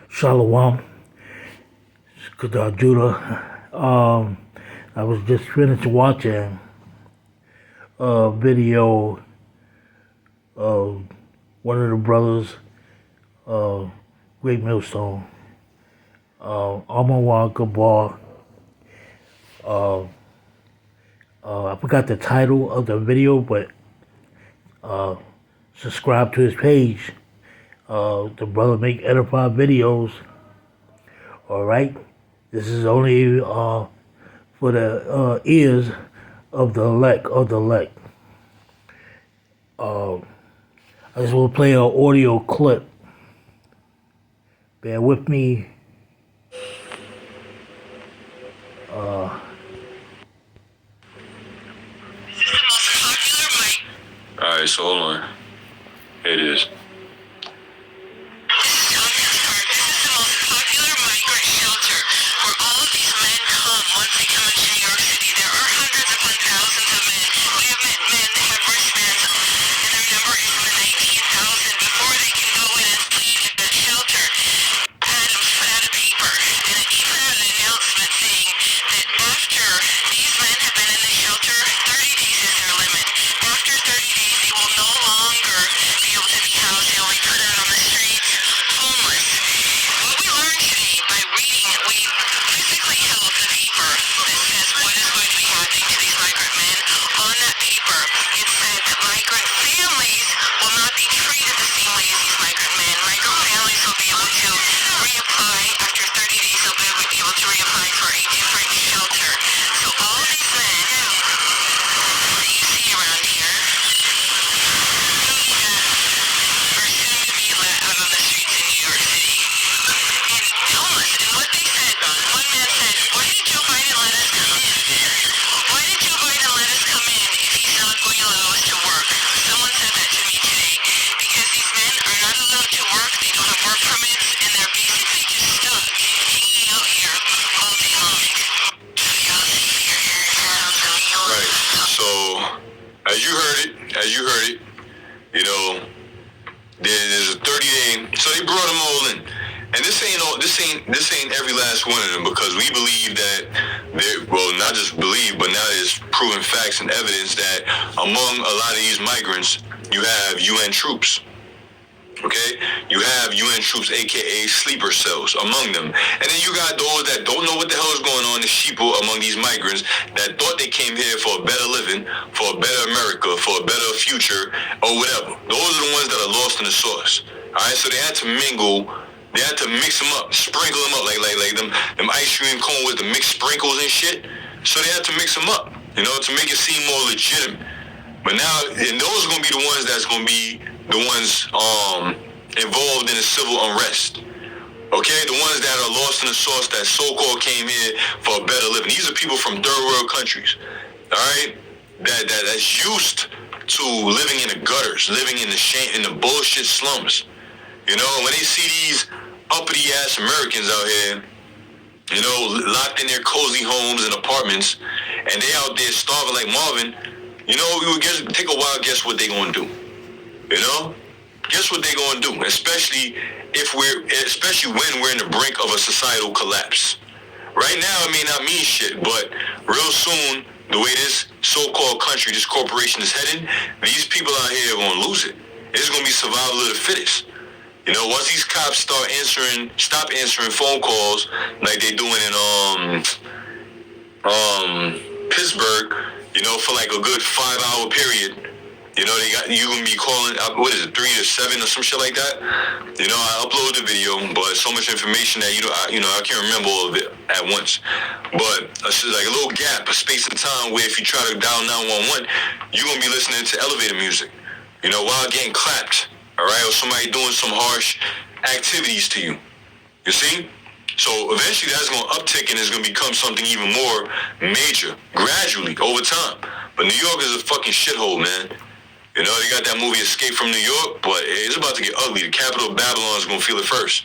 Shalom, Judah. I was just finished watching a video of one of the brothers, Great Millstone, Amawar Gabar. I forgot the title of the video, but subscribe to his page. The brother make edify videos. All right, this is only for the ears of the elect. I just want to play an audio clip. Bear with me. Alright, so hold on. Here it is. As you heard it, you know, there's a 30-day. So they brought them all in, and this ain't every last one of them, because we believe that not just believe, but now there's proven facts and evidence that among a lot of these migrants, you have UN troops. Okay, you have UN troops, aka sleeper cells, among them, and then you got those that don't know what the hell is going on, the sheeple among these migrants that thought they came here for a better living, for a better America, for a better future, or whatever. Those are the ones that are lost in the sauce. All right, so they had to mingle. They had to mix them up, sprinkle them up like them ice cream cones with the mixed sprinkles and shit. So they had to mix them up, to make it seem more legitimate. But now, and those are gonna be the ones that's gonna be the ones involved in the civil unrest. Okay, the ones that are lost in the sauce that so-called came here for a better living. These are people from third world countries, all right, that's used to living in the gutters, living in the shame, in the bullshit slums. When they see these uppity ass Americans out here, locked in their cozy homes and apartments, and they out there starving like Marvin, we would take a wild guess what they gonna do. Guess what they gonna do? Especially when we're in the brink of a societal collapse. Right now, it may not mean shit, but real soon, the way this so-called country, this corporation is heading, these people out here are gonna lose it. It's gonna be survival of the fittest. Once these cops stop answering phone calls like they doing in Pittsburgh, for like a good 5-hour period. You gonna be calling, what is it, 3 to 7 or some shit like that? I upload the video, but so much information that I can't remember all of it at once. But it's like a little gap, a space in time where if you try to dial 911, you're gonna be listening to elevator music, while getting clapped, all right, or somebody doing some harsh activities to you. You see? So eventually that's gonna uptick and it's gonna become something even more major, gradually, over time. But New York is a fucking shithole, man. They got that movie Escape from New York, but it's about to get ugly. The capital of Babylon is going to feel it first.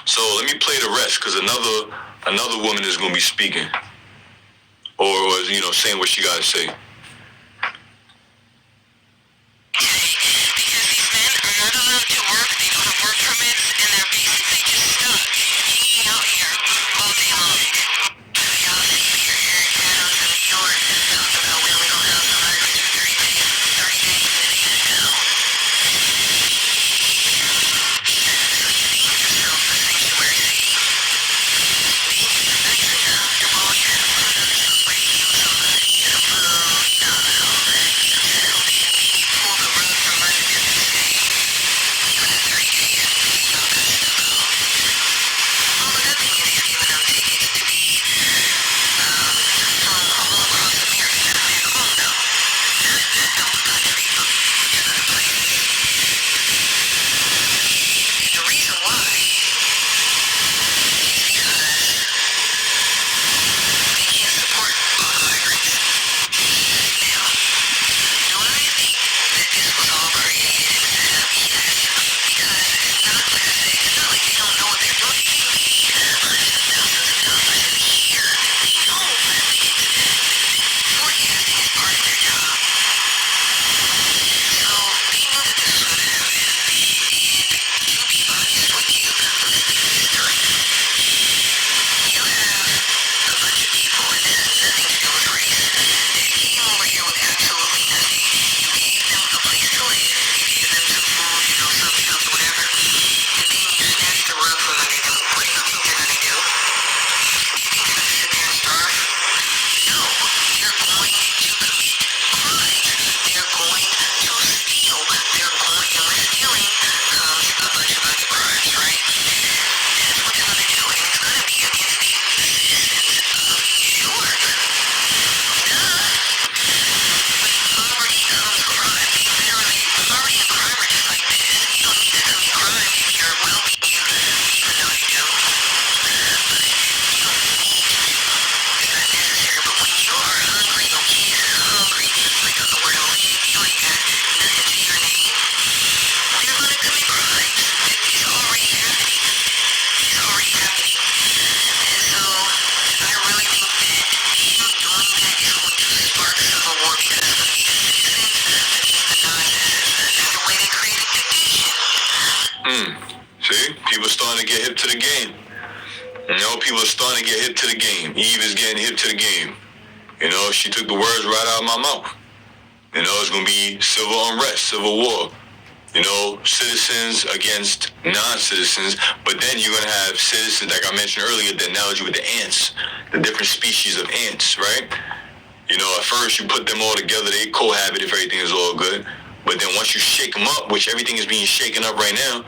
So let me play the rest, because another woman is going to be speaking. Or saying what she got to say. Because these men are not allowed to work. They don't have work permits, and See, people starting to get hip to the game. You know, people are starting to get hip to the game. Eve is getting hip to the game. You know, she took the words right out of my mouth. You know, it's going to be civil unrest, civil war. You know, citizens against non-citizens, but then you're going to have citizens, like I mentioned earlier, the analogy with the ants, the different species of ants, right? You know, at first you put them all together, they cohabit if everything is all good. But then once you shake them up, which everything is being shaken up right now,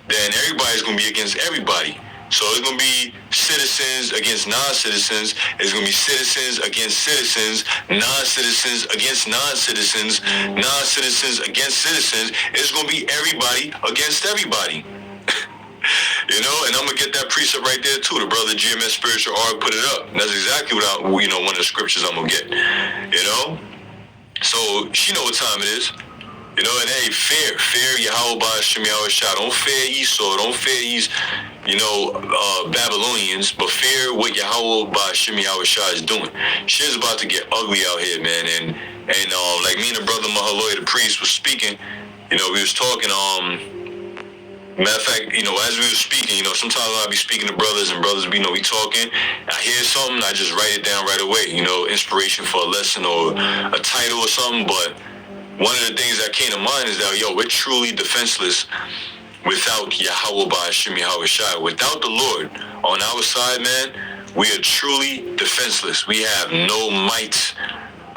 then everybody's going to be against everybody. So it's going to be citizens against non-citizens. It's going to be citizens against citizens, non-citizens against non-citizens, non-citizens against citizens. It's going to be everybody against everybody. You know, and I'm going to get that precept right there too. The brother GMS Spiritual Arc put it up. That's exactly what one of the scriptures I'm going to get. You know? So she know what time it is. You know, and hey, fear yahawashi, don't fear Esau, don't fear these, Babylonians, but fear what yahawashi is doing. Shit's about to get ugly out here, man. And like me and the brother Mahaloy, the priest, was speaking. You know, we was talking. Matter of fact, as we were speaking, sometimes I'll be speaking to brothers, and brothers, we talking. I hear something, I just write it down right away. Inspiration for a lesson or a title or something, but. One of the things that came to mind is that, we're truly defenseless without Yahweh Ba'ashim Yahawashi. Without the Lord on our side, man, we are truly defenseless. We have no might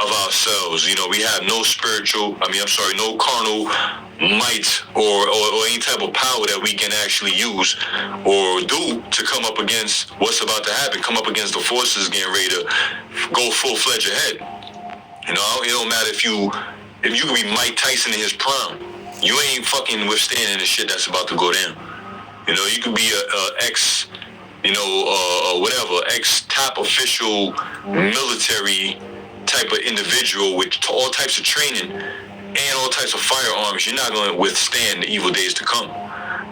of ourselves. We have no no carnal might or any type of power that we can actually use or do to come up against what's about to happen, come up against the forces getting ready to go full-fledged ahead. It don't matter if you can be Mike Tyson in his prime, you ain't fucking withstanding the shit that's about to go down. You could be a ex, ex-top official military type of individual with all types of training and all types of firearms. You're not going to withstand the evil days to come.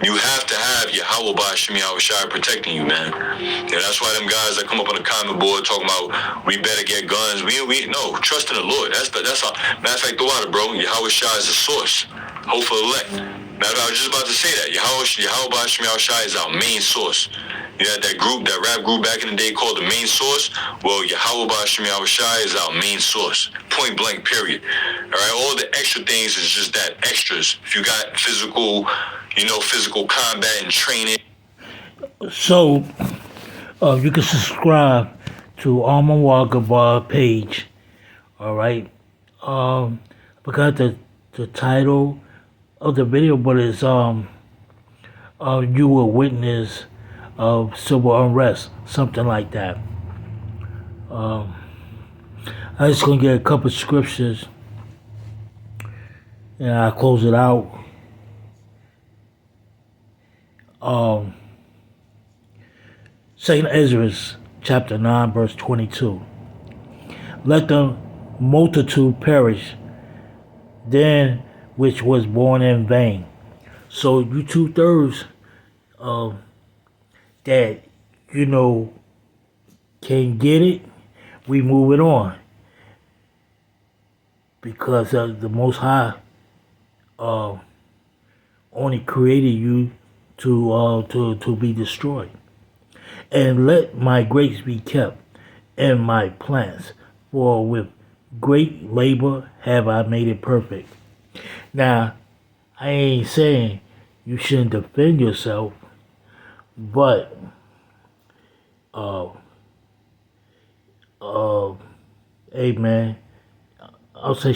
You have to have Yahweh Ba'ashim Yahawashi protecting you, man. And that's why them guys that come up on the comment board talking about we better get guns. We no, trust in the Lord. That's all. Matter of fact, the water, bro. Yahawashi is the source. Hope for elect. Matter of fact, I was just about to say that. Yahweh Ba'ashim Yahawashi is our main source. You had that rap group back in the day called the main source. Well, Yahweh Ba'ashim Yahawashi is our main source. Point blank, period. All right, all the extra things is just that, extras. If you got physical combat and training. So, you can subscribe to Alma Walker Bar page. All right. Forgot the title of the video, but it's you will witness of civil unrest, something like that. I'm just gonna get a couple scriptures and I'll close it out. Second Ezra chapter 9 verse 22. Let the multitude perish, then which was born in vain. So you 2/3 that can't get it, we move it on, because the Most High only created you to be destroyed. And let my grapes be kept, and my plants, for with great labor have I made it perfect. Now, I ain't saying you shouldn't defend yourself, but hey man, I'll say